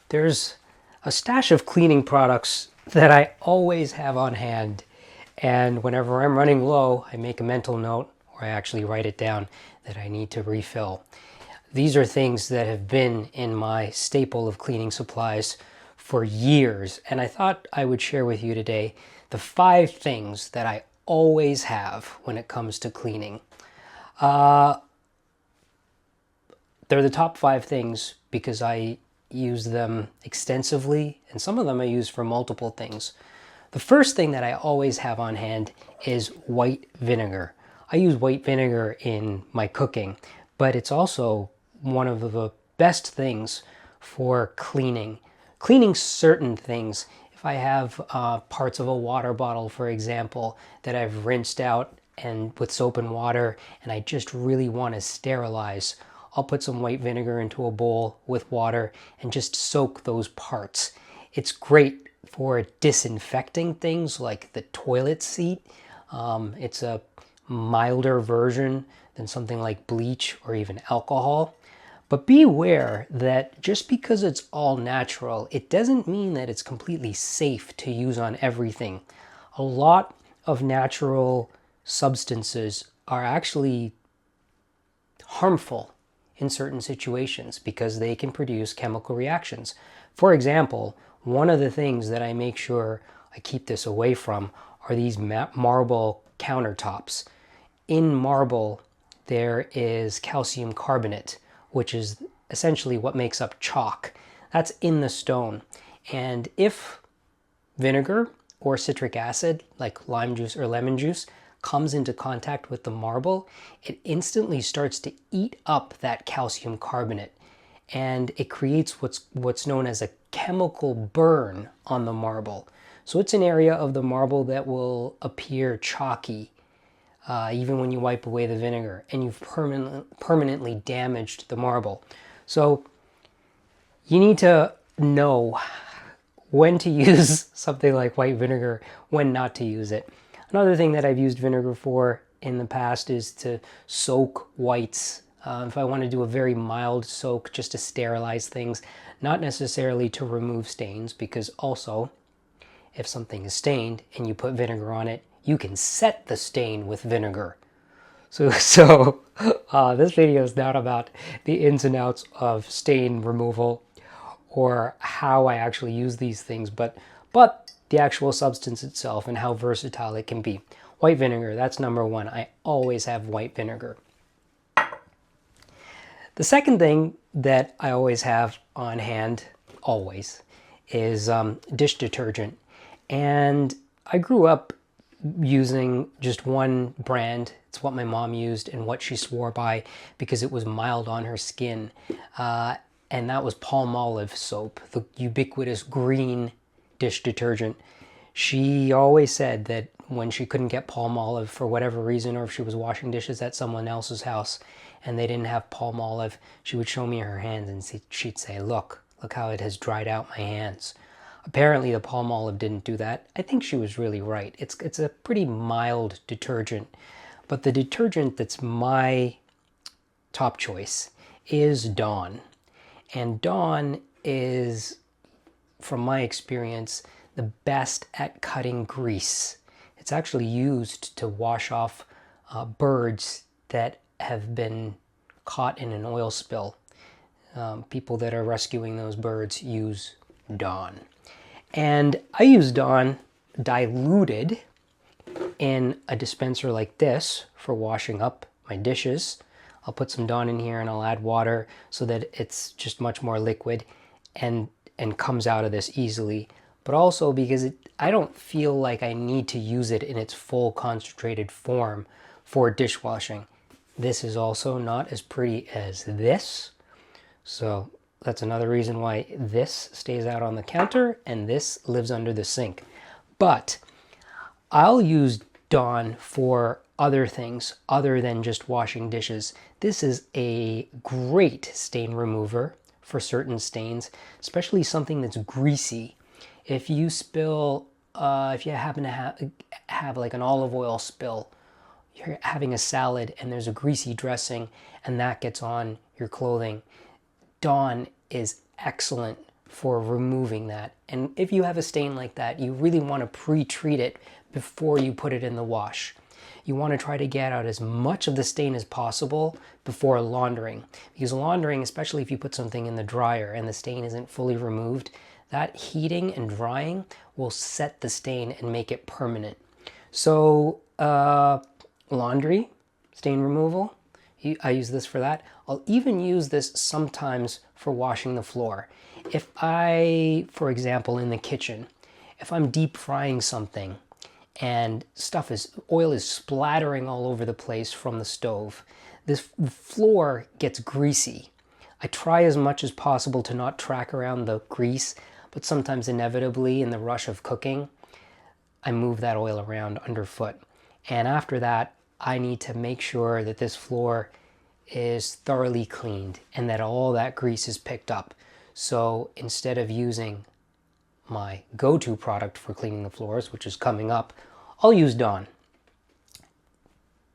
There's a stash of cleaning products that I always have on hand, and whenever I'm running low, I make a mental note, or I actually write it down, that I need to refill. These are things that have been in my staple of cleaning supplies for years, and I thought I would share with you today the 5 things that I always have when it comes to cleaning. They're the top 5 things because I use them extensively, and some of them I use for multiple things. The first thing that I always have on hand is white vinegar. I use white vinegar in my cooking, but it's also one of the best things for cleaning. Cleaning certain things. If I have parts of a water bottle, for example, that I've rinsed out and with soap and water, and I just really want to sterilize, I'll put some white vinegar into a bowl with water and just soak those parts. It's great for disinfecting things like the toilet seat. It's a milder version than something like bleach or even alcohol. But beware that just because it's all natural, it doesn't mean that it's completely safe to use on everything. A lot of natural substances are actually harmful in certain situations because they can produce chemical reactions. For example, one of the things that I make sure I keep this away from are these marble countertops. In marble, there is calcium carbonate, which is essentially what makes up chalk. That's in the stone. And if vinegar or citric acid, like lime juice or lemon juice, comes into contact with the marble, it instantly starts to eat up that calcium carbonate, and it creates what's known as a chemical burn on the marble. So it's an area of the marble that will appear chalky even when you wipe away the vinegar, and you've permanently damaged the marble. So you need to know when to use something like white vinegar, when not to use it. Another thing that I've used vinegar for in the past is to soak whites. If I want to do a very mild soak just to sterilize things, not necessarily to remove stains, because also if something is stained and you put vinegar on it, you can set the stain with vinegar. So this video is not about the ins and outs of stain removal or how I actually use these things, but the actual substance itself and how versatile it can be. White vinegar, that's number 1. I always have white vinegar. The second thing that I always have on hand, always, is dish detergent. And I grew up using just one brand. It's what my mom used and what she swore by because it was mild on her skin. And that was Palmolive soap, the ubiquitous green dish detergent. She always said that when she couldn't get Palmolive for whatever reason, or if she was washing dishes at someone else's house and they didn't have Palmolive, she would show me her hands and she'd say, look how it has dried out my hands. Apparently the Palmolive didn't do that. I think she was really right. It's a pretty mild detergent, but the detergent that's my top choice is Dawn. And Dawn is, from my experience, the best at cutting grease. It's actually used to wash off birds that have been caught in an oil spill. People that are rescuing those birds use Dawn. And I use Dawn diluted in a dispenser like this for washing up my dishes. I'll put some Dawn in here and I'll add water so that it's just much more liquid and comes out of this easily. But also because I don't feel like I need to use it in its full concentrated form for dishwashing. This is also not as pretty as this. So that's another reason why this stays out on the counter and this lives under the sink. But I'll use Dawn for other things other than just washing dishes. This is a great stain remover for certain stains, especially something that's greasy. If you spill, if you happen to have like an olive oil spill, you're having a salad and there's a greasy dressing and that gets on your clothing, Dawn is excellent for removing that. And if you have a stain like that, you really want to pre-treat it before you put it in the wash. You want to try to get out as much of the stain as possible before laundering. Because laundering, especially if you put something in the dryer and the stain isn't fully removed, that heating and drying will set the stain and make it permanent. So laundry, stain removal, I use this for that. I'll even use this sometimes for washing the floor. If I, for example, in the kitchen, if I'm deep frying something and oil is splattering all over the place from the stove, this floor gets greasy. I try as much as possible to not track around the grease, but sometimes inevitably in the rush of cooking, I move that oil around underfoot. And after that, I need to make sure that this floor is thoroughly cleaned and that all that grease is picked up. So instead of using my go-to product for cleaning the floors, which is coming up, I'll use Dawn.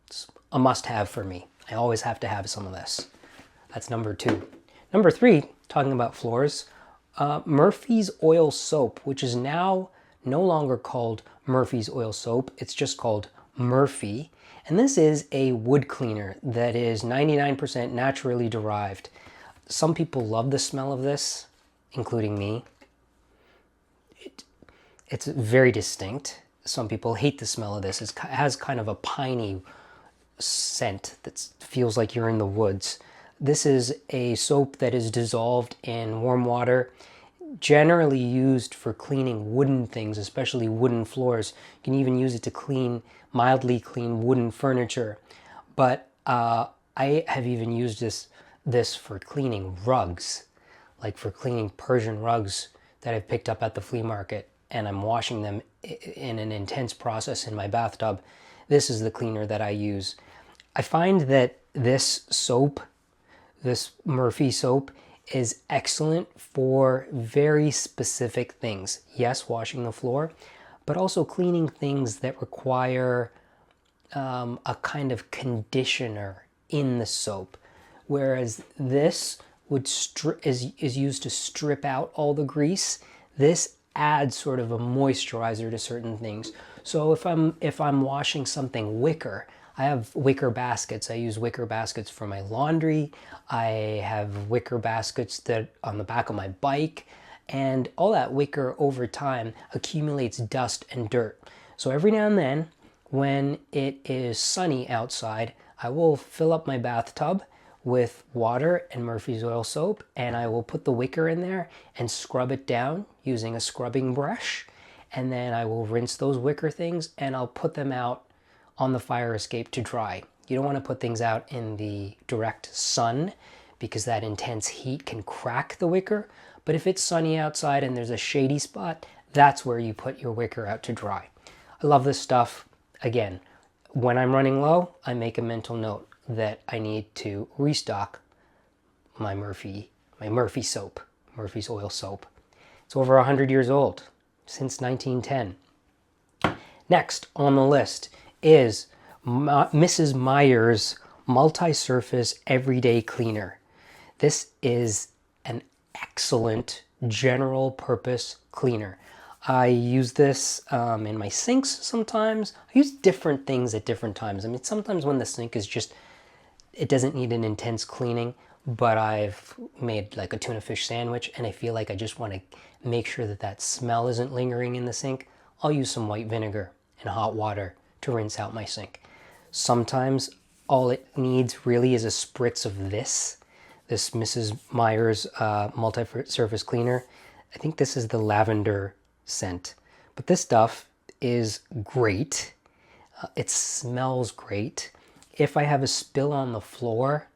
It's a must-have for me. I always have to have some of this. That's number 2. Number 3, talking about floors, Murphy's Oil Soap, which is now no longer called Murphy's Oil Soap. It's just called Murphy. And this is a wood cleaner that is 99% naturally derived. Some people love the smell of this, including me. It's very distinct. Some people hate the smell of this. It has kind of a piney scent that feels like you're in the woods. This is a soap that is dissolved in warm water, generally used for cleaning wooden things, especially wooden floors. You can even use it to mildly clean wooden furniture. But I have even used this for cleaning rugs, like for cleaning Persian rugs that I've picked up at the flea market, and I'm washing them in an intense process in my bathtub. This is the cleaner that I use. I find that this soap, this Murphy soap, is excellent for very specific things. Yes, washing the floor, but also cleaning things that require a kind of conditioner in the soap. Whereas this is used to strip out all the grease. This adds sort of a moisturizer to certain things. So if I'm washing something wicker, I have wicker baskets. I use wicker baskets for my laundry. I have wicker baskets that on the back of my bike, and all that wicker over time accumulates dust and dirt. So every now and then, when it is sunny outside, I will fill up my bathtub with water and Murphy's Oil Soap, and I will put the wicker in there and scrub it down using a scrubbing brush. And then I will rinse those wicker things and I'll put them out on the fire escape to dry. You don't want to put things out in the direct sun because that intense heat can crack the wicker. But if it's sunny outside and there's a shady spot, that's where you put your wicker out to dry. I love this stuff. Again, when I'm running low, I make a mental note that I need to restock my Murphy soap, Murphy's Oil Soap. It's over 100 years old, since 1910. Next on the list is Mrs. Meyer's Multi-Surface Everyday Cleaner. This is an excellent general purpose cleaner. I use this in my sinks sometimes. I use different things at different times. I mean, sometimes when the sink is just, it doesn't need an intense cleaning, but I've made like a tuna fish sandwich and I feel like I just want to make sure that that smell isn't lingering in the sink. I'll use some white vinegar and hot water to rinse out my sink. Sometimes all it needs really is a spritz of this Mrs. Meyer's multi-surface cleaner. I think this is the lavender scent, but this stuff is great. It smells great. If I have a spill on the floor,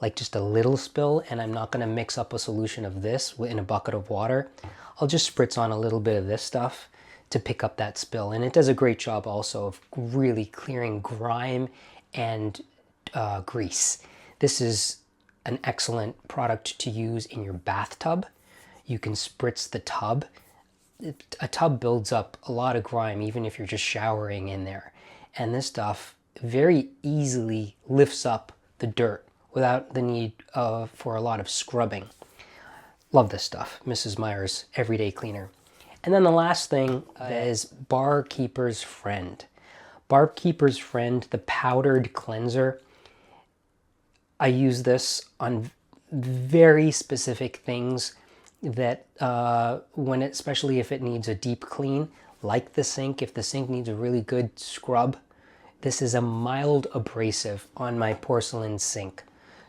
like just a little spill, and I'm not going to mix up a solution of this in a bucket of water, I'll just spritz on a little bit of this stuff to pick up that spill. And it does a great job also of really clearing grime and grease. This is an excellent product to use in your bathtub. You can spritz the tub. A tub builds up a lot of grime even if you're just showering in there. And this stuff very easily lifts up the dirt without the need for a lot of scrubbing. Love this stuff, Mrs. Meyer's Everyday Cleaner. And then the last thing is Barkeeper's Friend. Barkeeper's Friend, the powdered cleanser. I use this on very specific things that especially if it needs a deep clean, like the sink. If the sink needs a really good scrub, this is a mild abrasive on my porcelain sink.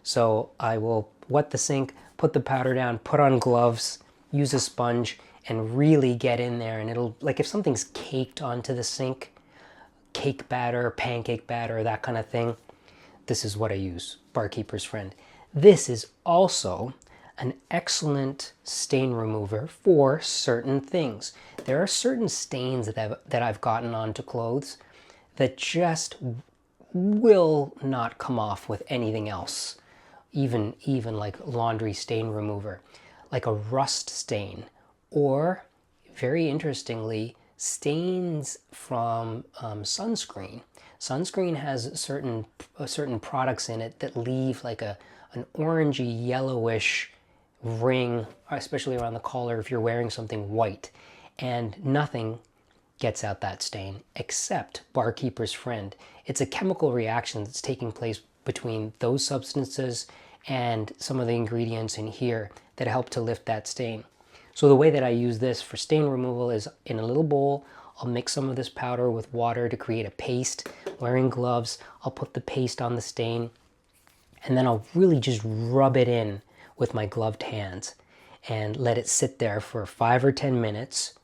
So I will wet the sink, put the powder down, put on gloves, use a sponge, and really get in there. And it'll, like if something's caked onto the sink, cake batter, pancake batter, that kind of thing, this is what I use, Barkeeper's Friend. This is also an excellent stain remover for certain things. There are certain stains that I've gotten onto clothes that just will not come off with anything else, even like laundry stain remover, like a rust stain, or very interestingly, stains from sunscreen. Sunscreen has certain products in it that leave like an orangey yellowish ring, especially around the collar if you're wearing something white, and nothing gets out that stain except Barkeeper's Friend. It's a chemical reaction that's taking place between those substances and some of the ingredients in here that help to lift that stain. So the way that I use this for stain removal is in a little bowl, I'll mix some of this powder with water to create a paste. Wearing gloves, I'll put the paste on the stain, and then I'll really just rub it in with my gloved hands and let it sit there for 5 or 10 minutes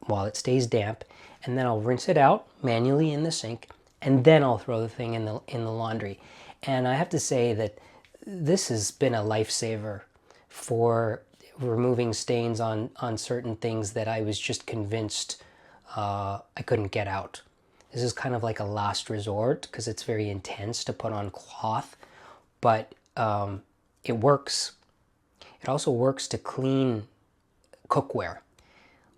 while it stays damp, and then I'll rinse it out manually in the sink, and then I'll throw the thing in the laundry. And I have to say that this has been a lifesaver for removing stains on certain things that I was just convinced I couldn't get out. This is kind of like a last resort because it's very intense to put on cloth, but it works. It also works to clean cookware.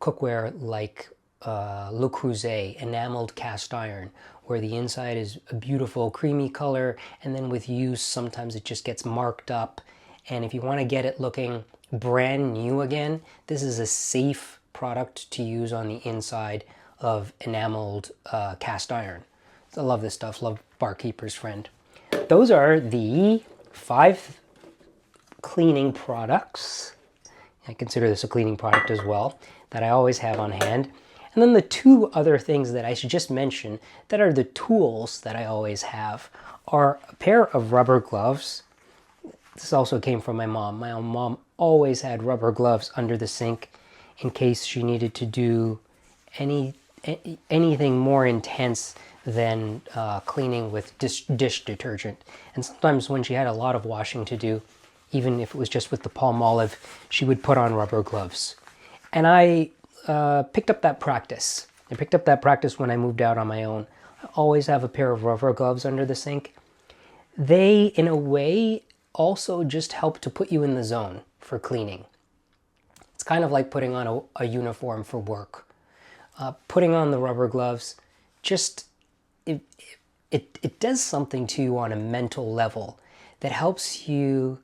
Cookware like Le Creuset, enameled cast iron, where the inside is a beautiful creamy color, and then with use sometimes it just gets marked up. And if you want to get it looking brand new again, this is a safe product to use on the inside of enameled cast iron. I love this stuff, love Barkeeper's Friend. Those are the 5 cleaning products, I consider this a cleaning product as well, that I always have on hand. And then the 2 other things that I should just mention that are the tools that I always have are a pair of rubber gloves. This also came from my mom. My own mom always had rubber gloves under the sink in case she needed to do anything more intense than cleaning with dish detergent. And sometimes when she had a lot of washing to do, even if it was just with the Palmolive, she would put on rubber gloves. And I picked up that practice. I picked up that practice when I moved out on my own. I always have a pair of rubber gloves under the sink. They, in a way, also just help to put you in the zone for cleaning. It's kind of like putting on a uniform for work. Putting on the rubber gloves, just it does something to you on a mental level that helps you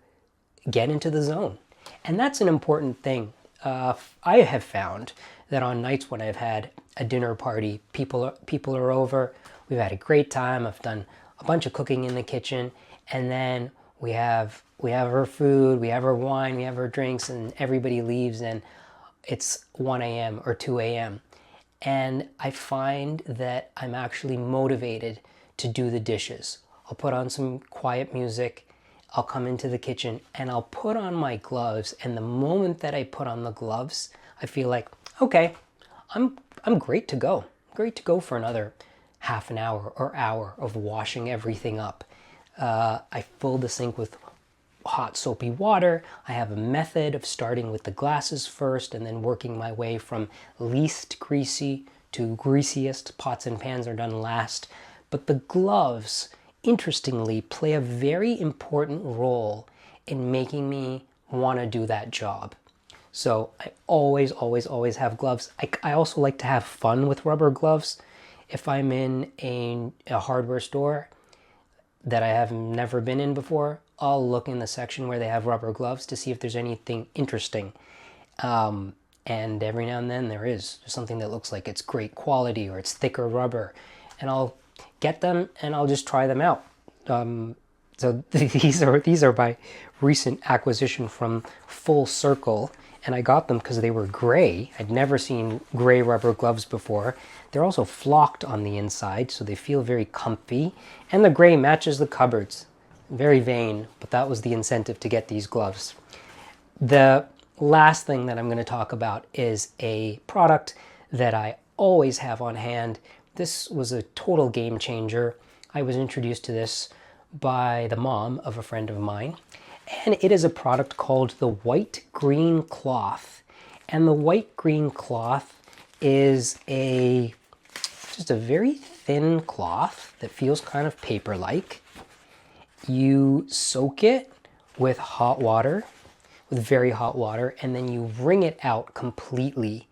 get into the zone. And that's an important thing. I have found that on nights when I've had a dinner party, people are over, we've had a great time, I've done a bunch of cooking in the kitchen, and then we have our food, we have our wine, we have our drinks, and everybody leaves, and it's 1 a.m. or 2 a.m. And I find that I'm actually motivated to do the dishes. I'll put on some quiet music, I'll come into the kitchen, and I'll put on my gloves, and the moment that I put on the gloves, I feel like, okay, I'm great to go. Great to go for another half an hour or hour of washing everything up. I fill the sink with hot soapy water. I have a method of starting with the glasses first and then working my way from least greasy to greasiest. Pots and pans are done last. But the gloves, interestingly, play a very important role in making me want to do that job. So I always have gloves. I also like to have fun with rubber gloves. If I'm in a hardware store, that I have never been in before, I'll look in the section where they have rubber gloves to see if there's anything interesting. And every now and then there is something that looks like it's great quality or it's thicker rubber, and I'll get them and I'll just try them out. So these are my recent acquisition from Full Circle, and I got them because they were gray. I'd never seen gray rubber gloves before. They're also flocked on the inside, so they feel very comfy, and the gray matches the cupboards. Very vain, but that was the incentive to get these gloves. The last thing that I'm going to talk about is a product that I always have on hand. This was a total game changer. I was introduced to this by the mom of a friend of mine, and it is a product called the White Green Cloth. And the White Green Cloth is just a very thin cloth that feels kind of paper-like. You soak it with hot water, with very hot water, and then you wring it out completely.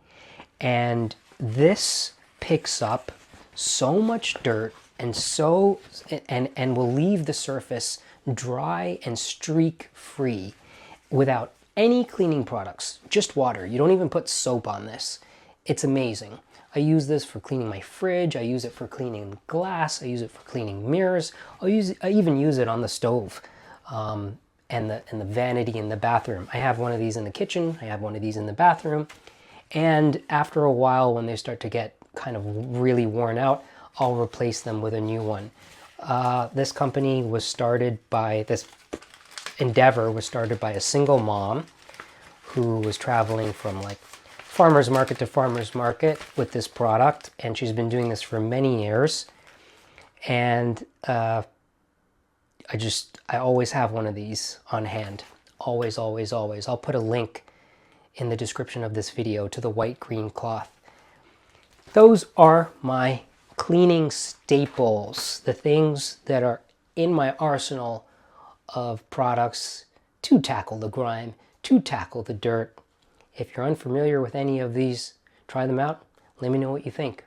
And this picks up so much dirt and will leave the surface dry and streak free without any cleaning products, just water. You don't even put soap on this. It's amazing. I use this for cleaning my fridge. I use it for cleaning glass. I use it for cleaning mirrors. I even use it on the stove and the vanity in the bathroom. I have one of these in the kitchen. I have one of these in the bathroom. And after a while, when they start to get kind of really worn out, I'll replace them with a new one. This endeavor was started by a single mom who was traveling from like farmer's market to farmer's market with this product, and she's been doing this for many years. And I always have one of these on hand. Always, always, always. I'll put a link in the description of this video to the White Green Cloth. Those are my cleaning staples, the things that are in my arsenal of products to tackle the grime, to tackle the dirt. If you're unfamiliar with any of these, try them out. Let me know what you think.